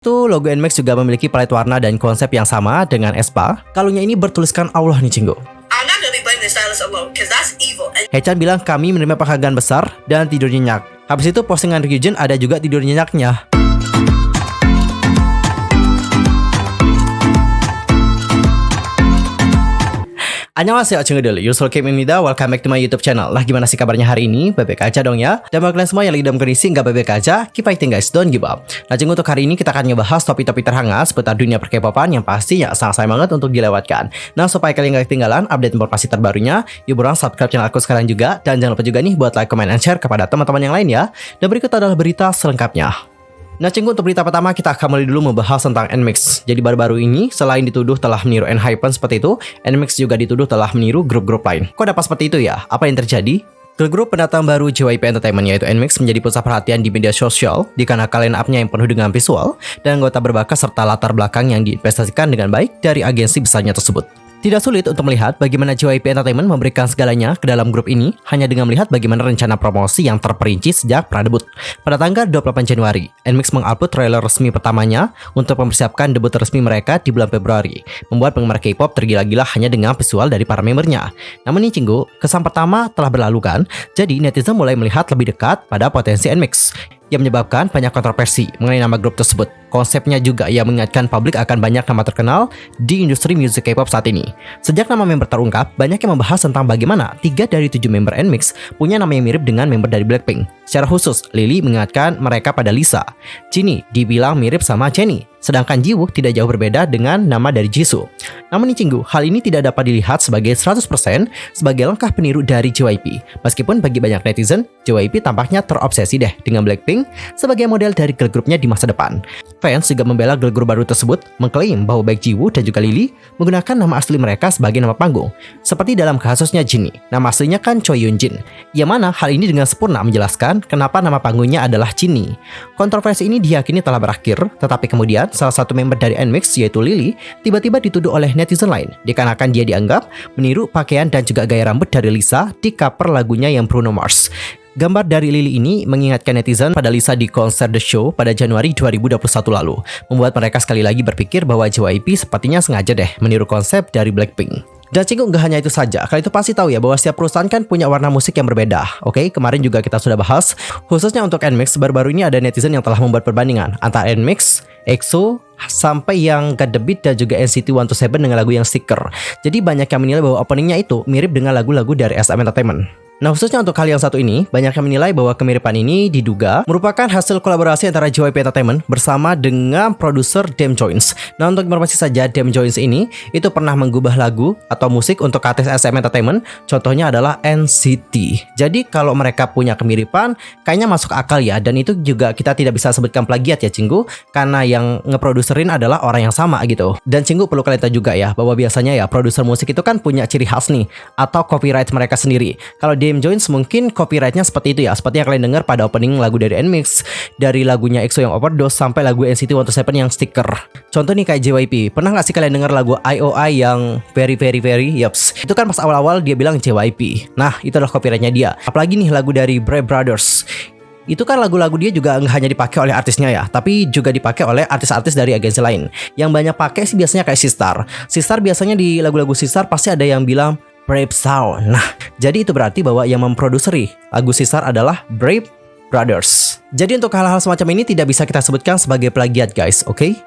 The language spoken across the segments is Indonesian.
Itu logo NMAX juga memiliki palet warna dan konsep yang sama dengan Aespa. Kalungnya ini bertuliskan Allah nih Cinggu. Haechan bilang kami menerima penghargaan besar dan tidur nyenyak. Habis itu postingan Ryujin ada juga tidur nyenyaknya. Annyeonghaseyo Cingudul, Yusul Kim Imnida, welcome back to my YouTube channel. Lah gimana sih kabarnya hari ini? Baik-baik aja dong ya. Dan buat kalian semua yang lagi dalam kondisi nggak baik-baik aja, keep fighting guys, don't give up. Nah Cinggu, untuk hari ini kita akan ngebahas topik-topik terhangat seputar dunia per-K-popan yang pastinya sangat sayang banget untuk dilewatkan. Nah supaya kalian gak ketinggalan update informasi terbarunya, yuk buruan subscribe channel aku sekarang juga. Dan jangan lupa juga nih buat like, comment, and share kepada teman-teman yang lain ya. Dan berikut adalah berita selengkapnya. Nah Cinggu, untuk berita pertama kita akan mulai dulu membahas tentang NMAX. Jadi baru-baru ini selain dituduh telah meniru ENHYPEN seperti itu, NMAX juga dituduh telah meniru grup-grup lain. Kok dapat seperti itu ya? Apa yang terjadi? Grup pendatang baru JYP Entertainment yaitu NMAX menjadi pusat perhatian di media sosial dikarenakan line-up-nya yang penuh dengan visual dan anggota berbakat serta latar belakang yang diinvestasikan dengan baik dari agensi besarnya tersebut. Tidak sulit untuk melihat bagaimana JYP Entertainment memberikan segalanya ke dalam grup ini hanya dengan melihat bagaimana rencana promosi yang terperinci sejak pra-debut. Pada tanggal 28 Januari, NMAX mengupload trailer resmi pertamanya untuk mempersiapkan debut resmi mereka di bulan Februari, membuat penggemar K-pop tergila-gila hanya dengan visual dari para membernya. Namun nih Cinggu, kesan pertama telah berlalu kan, jadi netizen mulai melihat lebih dekat pada potensi NMAX, yang menyebabkan banyak kontroversi mengenai nama grup tersebut. Konsepnya juga yang mengingatkan publik akan banyak nama terkenal di industri musik K-pop saat ini. Sejak nama member terungkap, banyak yang membahas tentang bagaimana 3 dari 7 member NMAX punya nama yang mirip dengan member dari Blackpink. Secara khusus, Lily mengingatkan mereka pada Lisa. Jinnie dibilang mirip sama Jennie, sedangkan Jiwook tidak jauh berbeda dengan nama dari Jisoo. Namun nih Cinggu, hal ini tidak dapat dilihat sebagai 100% sebagai langkah peniru dari JYP. Meskipun bagi banyak netizen, JYP tampaknya terobsesi deh dengan Blackpink sebagai model dari girl grupnya di masa depan. Fans juga membela girl group baru tersebut, mengklaim bahwa baik Jiwoo dan juga Lily menggunakan nama asli mereka sebagai nama panggung. Seperti dalam kasusnya Jinnie, nama aslinya kan Choi Yoonjin, yang mana hal ini dengan sempurna menjelaskan kenapa nama panggungnya adalah Jinnie. Kontroversi ini diyakini telah berakhir, tetapi kemudian salah satu member dari NMAX yaitu Lily tiba-tiba dituduh oleh netizen lain dikarenakan dia dianggap meniru pakaian dan juga gaya rambut dari Lisa di cover lagunya yang Bruno Mars. Gambar dari Lily ini mengingatkan netizen pada Lisa di konser The Show pada Januari 2021 lalu, membuat mereka sekali lagi berpikir bahwa JYP sepertinya sengaja deh meniru konsep dari Blackpink. Dan Cinggu, nggak hanya itu saja, kalian itu pasti tahu ya bahwa setiap perusahaan kan punya warna musik yang berbeda. Oke, kemarin juga kita sudah bahas, khususnya untuk NMAX, baru-baru ini ada netizen yang telah membuat perbandingan antara NMAX, EXO, sampai yang Got The Beat dan juga NCT 127 dengan lagu yang Sticker. Jadi banyak yang menilai bahwa openingnya itu mirip dengan lagu-lagu dari SM Entertainment. Nah khususnya untuk hal yang satu ini, banyak yang menilai bahwa kemiripan ini diduga merupakan hasil kolaborasi antara JYP Entertainment bersama dengan produser Damn Joins. Nah untuk informasi saja, Damn Joins ini itu pernah menggubah lagu atau musik untuk artis SM Entertainment, contohnya adalah NCT. Jadi kalau mereka punya kemiripan, kayaknya masuk akal ya, dan itu juga kita tidak bisa sebutkan plagiat ya Cinggu, karena yang ngeproduserin adalah orang yang sama gitu. Dan Cinggu perlu kalian tahu juga ya, bahwa biasanya ya produser musik itu kan punya ciri khas nih, atau copyright mereka sendiri. Kalau Damn Joins mungkin copyrightnya seperti itu ya, seperti yang kalian dengar pada opening lagu dari NMAX, dari lagunya EXO yang Overdose sampai lagu NCT 127 yang Sticker. Contoh nih kayak JYP, pernah gak sih kalian dengar lagu IOI yang Very Very Very? Yups, itu kan pas awal-awal dia bilang JYP. Nah itu adalah copyrightnya dia. Apalagi nih lagu dari Brave Brothers, itu kan lagu-lagu dia juga nggak hanya dipakai oleh artisnya ya, tapi juga dipakai oleh artis-artis dari agensi lain. Yang banyak pakai sih biasanya kayak Sistar. Sistar biasanya di lagu-lagu Sistar pasti ada yang bilang Brave Sound. Nah, jadi itu berarti bahwa yang memproduseri lagu Sistar adalah Brave Brothers. Jadi untuk hal-hal semacam ini tidak bisa kita sebutkan sebagai plagiat guys, oke?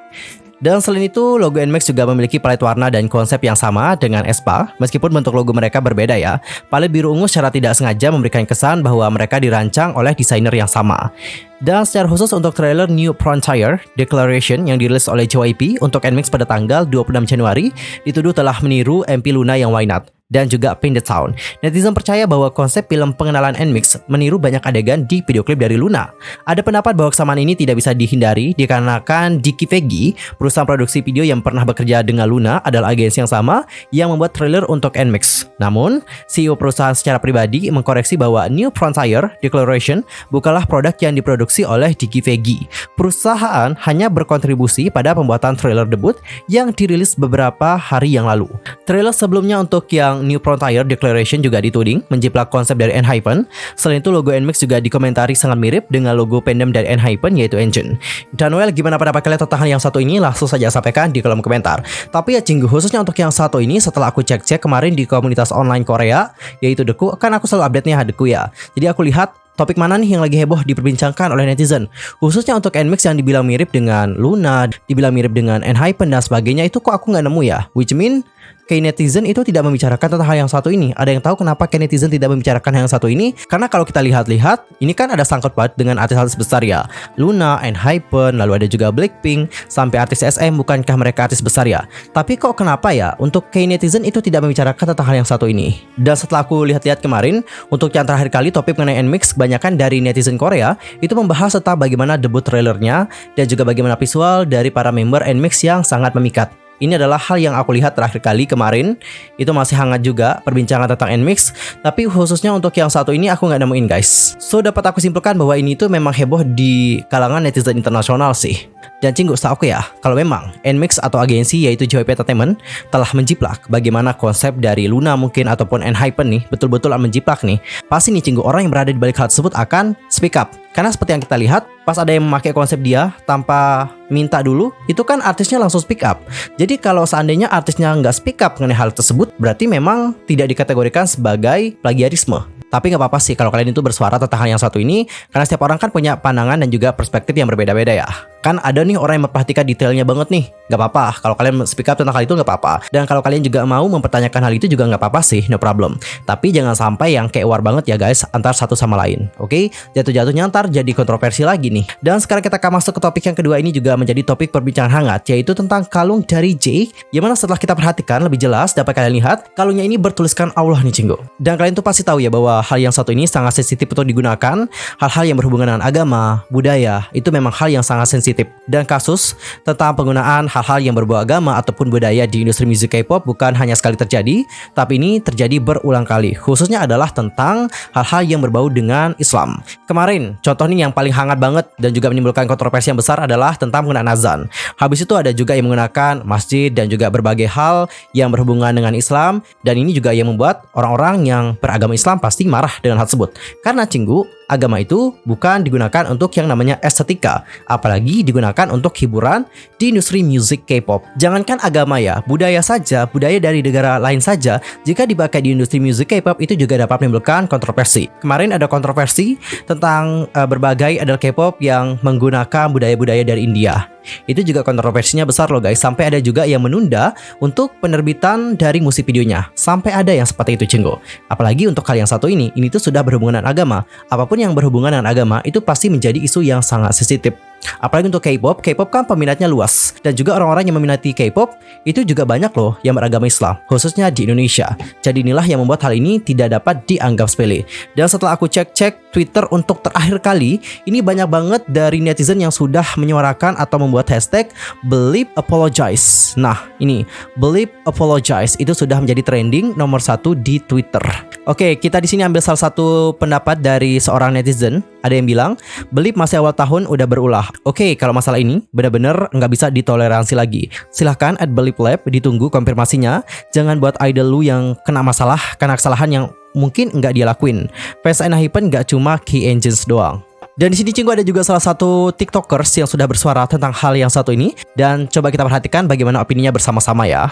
Dan selain itu, logo NMAX juga memiliki palet warna dan konsep yang sama dengan Aespa, meskipun bentuk logo mereka berbeda ya. Palet biru ungu secara tidak sengaja memberikan kesan bahwa mereka dirancang oleh desainer yang sama. Dan secara khusus untuk trailer New Frontier Declaration yang dirilis oleh JYP untuk NMAX pada tanggal 26 Januari, dituduh telah meniru MP Luna yang Why Not dan juga Painted Sound. Netizen percaya bahwa konsep film pengenalan NMAX meniru banyak adegan di video klip dari Luna. Ada pendapat bahwa kesamaan ini tidak bisa dihindari dikarenakan Dicky Peggy, perusahaan produksi video yang pernah bekerja dengan Luna, adalah agensi yang sama yang membuat trailer untuk NMAX. Namun, CEO perusahaan secara pribadi mengkoreksi bahwa New Frontier Declaration bukanlah produk yang diproduksi oleh Dicky Peggy. Perusahaan hanya berkontribusi pada pembuatan trailer debut yang dirilis beberapa hari yang lalu. Trailer sebelumnya untuk yang yang New Frontier Declaration juga dituding menjiplak konsep dari Enhypen. Selain itu logo NMIXX juga dikomentari sangat mirip dengan logo fandom dari Enhypen yaitu Engine. Dan well, gimana pendapat kalian tentang yang satu ini? Langsung saja sampaikan di kolom komentar. Tapi ya Cinggu, khususnya untuk yang satu ini setelah aku cek-cek kemarin di komunitas online Korea yaitu Deku, kan aku selalu update-nya Deku ya. Jadi aku lihat topik mana nih yang lagi heboh diperbincangkan oleh netizen. Khususnya untuk NMIXX yang dibilang mirip dengan Luna, dibilang mirip dengan Enhypen dan sebagainya, itu kok aku nggak nemu ya. Which mean netizen itu tidak membicarakan tentang hal yang satu ini. Ada yang tahu kenapa netizen tidak membicarakan hal yang satu ini? Karena kalau kita lihat-lihat, ini kan ada sangkut paut dengan artis-artis besar ya. Luna, Enhypen, lalu ada juga Blackpink, sampai artis SM, bukankah mereka artis besar ya? Tapi kok kenapa ya untuk netizen itu tidak membicarakan tentang hal yang satu ini? Dan setelah aku lihat-lihat kemarin, untuk yang terakhir kali topik mengenai NMIXX, kebanyakan dari netizen Korea itu membahas tentang bagaimana debut trailernya dan juga bagaimana visual dari para member NMIXX yang sangat memikat. Ini adalah hal yang aku lihat terakhir kali kemarin. Itu masih hangat juga perbincangan tentang NMIXX. Tapi khususnya untuk yang satu ini aku nggak nemuin guys. So dapat aku simpulkan bahwa ini tuh memang heboh di kalangan netizen internasional sih. Dan Cinggu, setahu aku ya, kalau memang NMIXX atau agensi yaitu JYP Entertainment telah menjiplak bagaimana konsep dari Luna mungkin ataupun Enhypen nih betul-betul menjiplak nih, pasti nih Cinggu, orang yang berada di balik hal tersebut akan speak up. Karena seperti yang kita lihat, pas ada yang memakai konsep dia tanpa minta dulu, itu kan artisnya langsung speak up. Jadi kalau seandainya artisnya nggak speak up mengenai hal tersebut, berarti memang tidak dikategorikan sebagai plagiarisme. Tapi nggak apa-apa sih kalau kalian itu bersuara tentang hal yang satu ini, karena setiap orang kan punya pandangan dan juga perspektif yang berbeda-beda ya. Kan ada nih orang yang memperhatikan detailnya banget nih. Gak apa-apa, kalau kalian speak up tentang hal itu gak apa-apa. Dan kalau kalian juga mau mempertanyakan hal itu juga gak apa-apa sih, no problem. Tapi jangan sampai yang kayak war banget ya guys, antar satu sama lain. Oke? Jatuh-jatuhnya ntar jadi kontroversi lagi nih. Dan sekarang kita akan masuk ke topik yang kedua, ini juga menjadi topik perbincangan hangat, yaitu tentang kalung dari J. Yang mana setelah kita perhatikan lebih jelas, dapat kalian lihat, kalungnya ini bertuliskan Allah nih Cinggu. Dan kalian tuh pasti tahu ya bahwa hal yang satu ini sangat sensitif untuk digunakan. Hal-hal yang berhubungan dengan agama, budaya, itu memang hal yang sangat sensitif. Dan kasus tentang penggunaan hal-hal yang berbau agama ataupun budaya di industri musik K-pop bukan hanya sekali terjadi, tapi ini terjadi berulang kali. Khususnya adalah tentang hal-hal yang berbau dengan Islam. Kemarin, contoh nih yang paling hangat banget dan juga menimbulkan kontroversi yang besar adalah tentang penggunaan azan. Habis itu ada juga yang menggunakan masjid dan juga berbagai hal yang berhubungan dengan Islam. Dan ini juga yang membuat orang-orang yang beragama Islam pasti marah dengan hal tersebut. Karena Cinggu, agama itu bukan digunakan untuk yang namanya estetika, apalagi digunakan untuk hiburan di industri musik K-pop. Jangankan agama ya, budaya saja, budaya dari negara lain saja, jika dipakai di industri musik K-pop itu juga dapat menimbulkan kontroversi. Kemarin ada kontroversi tentang berbagai idol K-pop yang menggunakan budaya-budaya dari India. Itu juga kontroversinya besar loh guys, sampai ada juga yang menunda untuk penerbitan dari musik videonya. Sampai ada yang seperti itu Cinggu. Apalagi untuk hal yang satu ini tuh sudah berhubungan dengan agama. Apapun yang berhubungan dengan agama itu pasti menjadi isu yang sangat sensitif. Apalagi untuk K-pop, K-pop kan peminatnya luas. Dan juga orang-orang yang meminati K-pop itu juga banyak loh yang beragama Islam, khususnya di Indonesia. Jadi inilah yang membuat hal ini tidak dapat dianggap sepele. Dan setelah aku cek-cek Twitter untuk terakhir kali, ini banyak banget dari netizen yang sudah menyuarakan atau membuat hashtag Believe Apologize. Nah ini, Believe Apologize itu sudah menjadi trending nomor 1 di Twitter. Oke, kita di sini ambil salah satu pendapat dari seorang netizen. Ada yang bilang, Believe masih awal tahun udah berulah. Oke, kalau masalah ini benar-benar nggak bisa ditoleransi lagi. Silahkan @Believe Lab ditunggu konfirmasinya. Jangan buat idol lu yang kena masalah karena kesalahan yang mungkin nggak dia lakuin. Fans Enhypen nggak cuma Key Engines doang. Dan di sini Cinggu ada juga salah satu TikTokers yang sudah bersuara tentang hal yang satu ini. Dan coba kita perhatikan bagaimana opininya bersama-sama ya.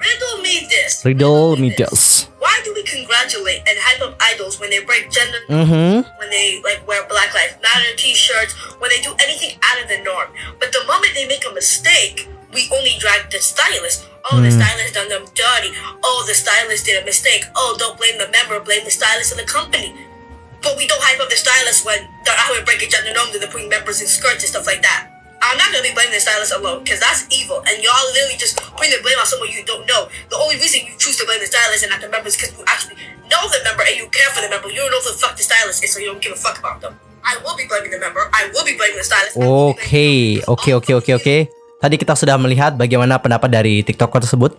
Riddle me this. Why do we congratulate and hype up idols when they break gender, when they like wear Black Lives Matter t-shirts, when they do anything out of the norm? But the moment they make a mistake, we only drag the stylist. Oh, the stylist done them dirty. Oh, the stylist did a mistake. Oh, don't blame the member, blame the stylist and the company. But we don't hype up the stylist when they're out here breaking gender norms and they're putting members in skirts and stuff like that. I'm not gonna be blaming the stylist alone, because that's evil, and y'all literally just putting the blame on someone you don't know. The only reason you choose to blame the stylist and not the member is because you actually know the member and you care for the member. You don't know who the fuck the stylist is, so you don't give a fuck about them. I will be blaming the member. I will be blaming the stylist. Oke. Tadi kita sudah melihat bagaimana pendapat dari TikToker tersebut.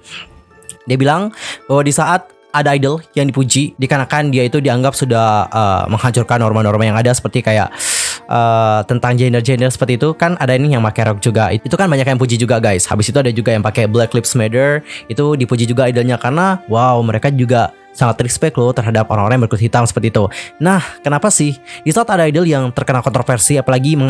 Dia bilang bahwa di saat ada idol yang dipuji dikarenakan dia itu dianggap sudah menghancurkan norma-norma yang ada, seperti kayak tentang gender seperti itu kan ada ini yang pakai rok juga. Itu kan banyak yang puji juga guys. Habis itu ada juga yang pakai Black Lives Matter. Itu dipuji juga idolnya karena wow, mereka juga sangat respect loh terhadap orang-orang yang berkulit hitam seperti itu. Nah, kenapa sih di saat ada idol yang terkena kontroversi apalagi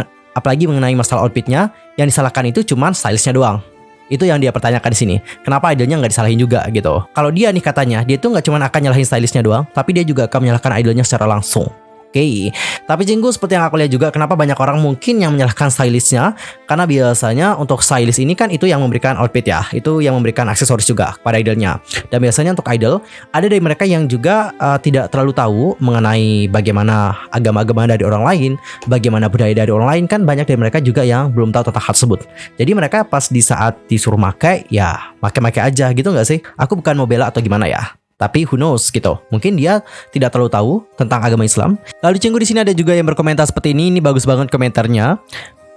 mengenai masalah outfitnya, yang disalahkan itu cuman stylistnya doang? Itu yang dia pertanyakan di sini. Kenapa idolnya nggak disalahin juga gitu? Kalau dia nih katanya, dia tuh nggak cuma akan nyalahin stylistnya doang, tapi dia juga akan menyalahkan idolnya secara langsung. Oke, tapi Jinggu seperti yang aku lihat juga kenapa banyak orang mungkin yang menyalahkan stylistnya, karena biasanya untuk stylist ini kan itu yang memberikan outfit ya, itu yang memberikan aksesoris juga kepada idolnya. Dan biasanya untuk idol ada dari mereka yang juga tidak terlalu tahu mengenai bagaimana agama-agama dari orang lain, bagaimana budaya dari orang lain, kan banyak dari mereka juga yang belum tahu tentang hal tersebut. Jadi mereka pas di saat disuruh pakai ya pakai aja gitu nggak sih? Aku bukan mau bela atau gimana ya. Tapi who knows gitu. Mungkin dia tidak terlalu tahu tentang agama Islam. Lalu Cinggu di sini ada juga yang berkomentar seperti ini. Ini bagus banget komentarnya.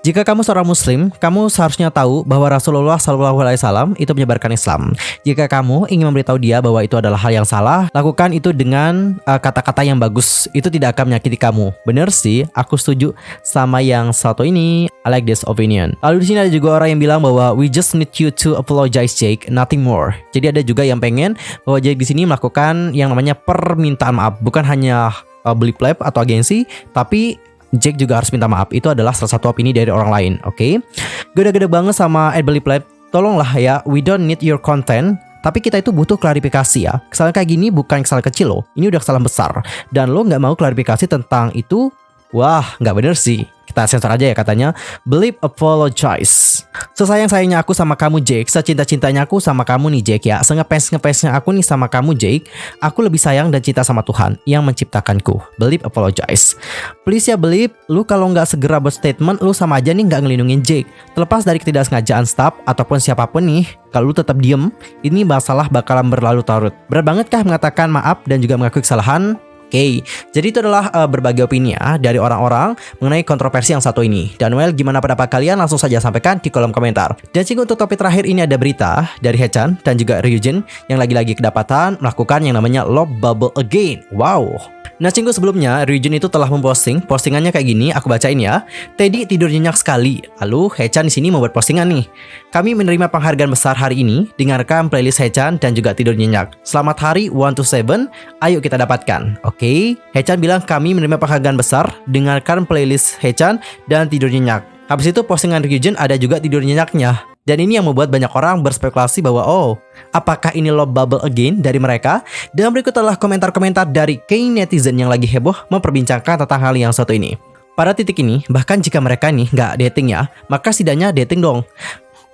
Jika kamu seorang muslim, kamu seharusnya tahu bahwa Rasulullah SAW itu menyebarkan Islam. Jika kamu ingin memberitahu dia bahwa itu adalah hal yang salah, lakukan itu dengan kata-kata yang bagus. Itu tidak akan menyakiti kamu. Bener sih, aku setuju sama yang satu ini. I like this opinion. Lalu di sini ada juga orang yang bilang bahwa we just need you to apologize, Jake, nothing more. Jadi ada juga yang pengen bahwa Jake di sini melakukan yang namanya permintaan maaf, bukan hanya beli pleb atau agensi, tapi Jake juga harus minta maaf. Itu adalah salah satu opini dari orang lain. Oke, gede-gede banget sama Beli Pleb. Tolonglah ya, we don't need your content. Tapi kita itu butuh klarifikasi ya. Kesalahan kayak gini bukan kesalahan kecil loh. Ini udah kesalahan besar. Dan lo gak mau klarifikasi tentang itu. Wah, gak bener sih. Kita sensor aja ya katanya. Believe apologize. Sesayang-sayangnya aku sama kamu Jake, secinta-cintanya aku sama kamu nih Jake ya, sengepes-ngepesnya aku nih sama kamu Jake, aku lebih sayang dan cinta sama Tuhan yang menciptakanku. Believe apologize. Please ya believe, lu kalau nggak segera berstatement, lu sama aja nih nggak ngelindungin Jake. Terlepas dari ketidaksengajaan staff ataupun siapapun nih, kalau lu tetap diem, ini masalah bakalan berlalu-larut. Berat banget kah mengatakan maaf dan juga mengakui kesalahan? Oke, jadi itu adalah berbagai opini ya dari orang-orang mengenai kontroversi yang satu ini. Dan well, gimana pendapat kalian? Langsung saja sampaikan di kolom komentar. Dan Cinggu untuk topik terakhir ini ada berita dari Haechan dan juga Ryujin yang lagi-lagi kedapatan melakukan yang namanya love bubble again. Wow. Nah Cinggu sebelumnya Ryujin itu telah memposting postingannya kayak gini, aku bacain ya. Teddy tidur nyenyak sekali. Lalu Haechan di sini membuat postingan nih. Kami menerima penghargaan besar hari ini. Dengarkan playlist Haechan dan juga tidur nyenyak. Selamat hari 1 to 7. Ayo kita dapatkan. Oke. Haechan bilang kami menerima penghargaan besar. Dengarkan playlist Haechan dan tidur nyenyak. Habis itu postingan Ryujin ada juga tidur nyenyaknya. Dan ini yang membuat banyak orang berspekulasi bahwa oh, apakah ini love bubble again dari mereka? Dan berikut adalah komentar-komentar dari K-netizen yang lagi heboh memperbincangkan tentang hal yang satu ini. Pada titik ini, bahkan jika mereka nih nggak dating ya, maka setidaknya dating dong.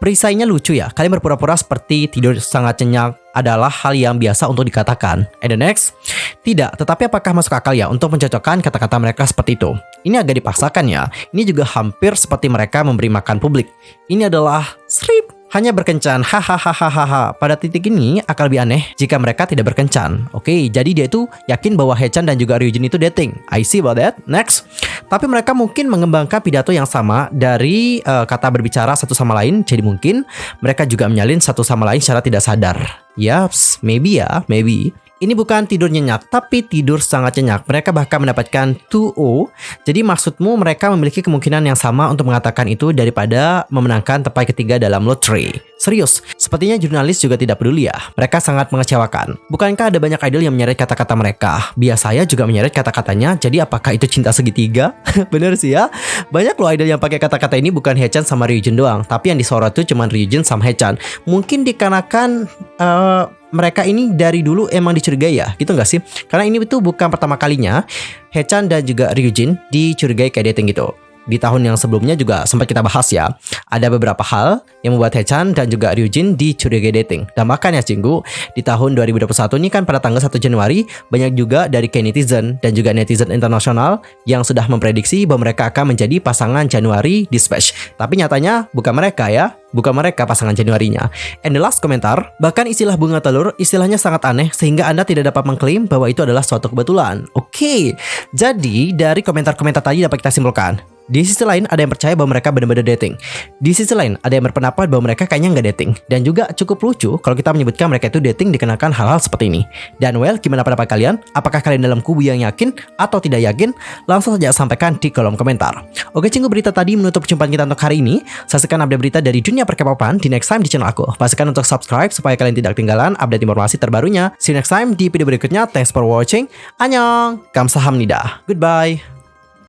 Perisainya lucu ya, kalian berpura-pura seperti tidur sangat nyenyak adalah hal yang biasa untuk dikatakan. And the next, tidak, tetapi apakah masuk akal ya untuk mencocokkan kata-kata mereka seperti itu? Ini agak dipaksakan ya. Ini juga hampir seperti mereka memberi makan publik. Ini adalah strip. Hanya berkencan, hahaha. Pada titik ini akan lebih aneh jika mereka tidak berkencan. Oke, jadi dia itu yakin bahwa Haechan dan juga Ryujin itu dating. I see about that. Next. Tapi mereka mungkin mengembangkan pidato yang sama dari kata berbicara satu sama lain. Jadi mungkin mereka juga menyalin satu sama lain secara tidak sadar. Yaps, maybe ya, maybe. Ini bukan tidur nyenyak, tapi tidur sangat nyenyak. Mereka bahkan mendapatkan 2-0. Jadi maksudmu mereka memiliki kemungkinan yang sama untuk mengatakan itu daripada memenangkan tempat ketiga dalam lotre. Serius, sepertinya jurnalis juga tidak peduli ya. Mereka sangat mengecewakan. Bukankah ada banyak idol yang menyeret kata-kata mereka? Biasanya juga menyeret kata-katanya. Jadi apakah itu cinta segitiga? Bener sih ya. Banyak loh idol yang pakai kata-kata ini bukan Haechan sama Ryujin doang. Tapi yang disorot tuh cuma Ryujin sama Haechan. Mungkin dikarenakan mereka ini dari dulu emang dicurigai ya, gitu gak sih? Karena ini itu bukan pertama kalinya Haechan dan juga Ryujin dicurigai kayak dating gitu. Di tahun yang sebelumnya juga sempat kita bahas ya. Ada beberapa hal yang membuat Haechan dan juga Ryujin dicurigai dating. Dan makanya Cinggu, di tahun 2021 ini kan pada tanggal 1 Januari banyak juga dari K-netizen dan juga netizen internasional yang sudah memprediksi bahwa mereka akan menjadi pasangan Januari Dispatch. Tapi nyatanya bukan mereka ya. Bukan mereka pasangan Januarinya. And the last komentar, bahkan istilah bunga telur istilahnya sangat aneh sehingga Anda tidak dapat mengklaim bahwa itu adalah suatu kebetulan. Oke, jadi dari komentar-komentar tadi dapat kita simpulkan. Di sisi lain ada yang percaya bahwa mereka benar-benar dating. Di sisi lain ada yang berpendapat bahwa mereka kayaknya nggak dating. Dan juga cukup lucu kalau kita menyebutkan mereka itu dating dikenakan hal-hal seperti ini. Dan well, gimana pendapat kalian? Apakah kalian dalam kubu yang yakin atau tidak yakin? Langsung saja sampaikan di kolom komentar. Oke cinggu, berita tadi menutup perjumpaan kita untuk hari ini. Saksikan update berita dari dunia per-K-popan di next time di channel aku. Pastikan untuk subscribe supaya kalian tidak ketinggalan update informasi terbarunya. See you next time di video berikutnya. Thanks for watching. Annyeong. Kamsahamnida. Goodbye.